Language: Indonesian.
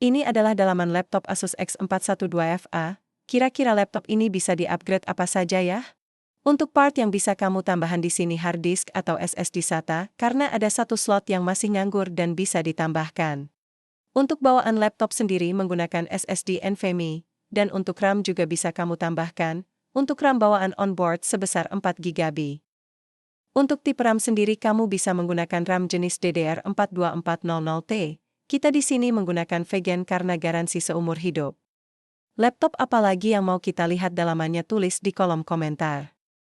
Ini adalah dalaman laptop Asus X412FA. Kira-kira laptop ini bisa di-upgrade apa saja ya? Untuk part yang bisa kamu tambahan di sini hard disk atau SSD SATA, karena ada satu slot yang masih nganggur dan bisa ditambahkan. Untuk bawaan laptop sendiri menggunakan SSD NVMe, dan untuk RAM juga bisa kamu tambahkan, untuk RAM bawaan onboard sebesar 4 GB. Untuk tipe RAM sendiri kamu bisa menggunakan RAM jenis DDR42400T. Kita di sini menggunakan VGen karena garansi seumur hidup. Laptop apa lagi yang mau kita lihat dalamannya tulis di kolom komentar.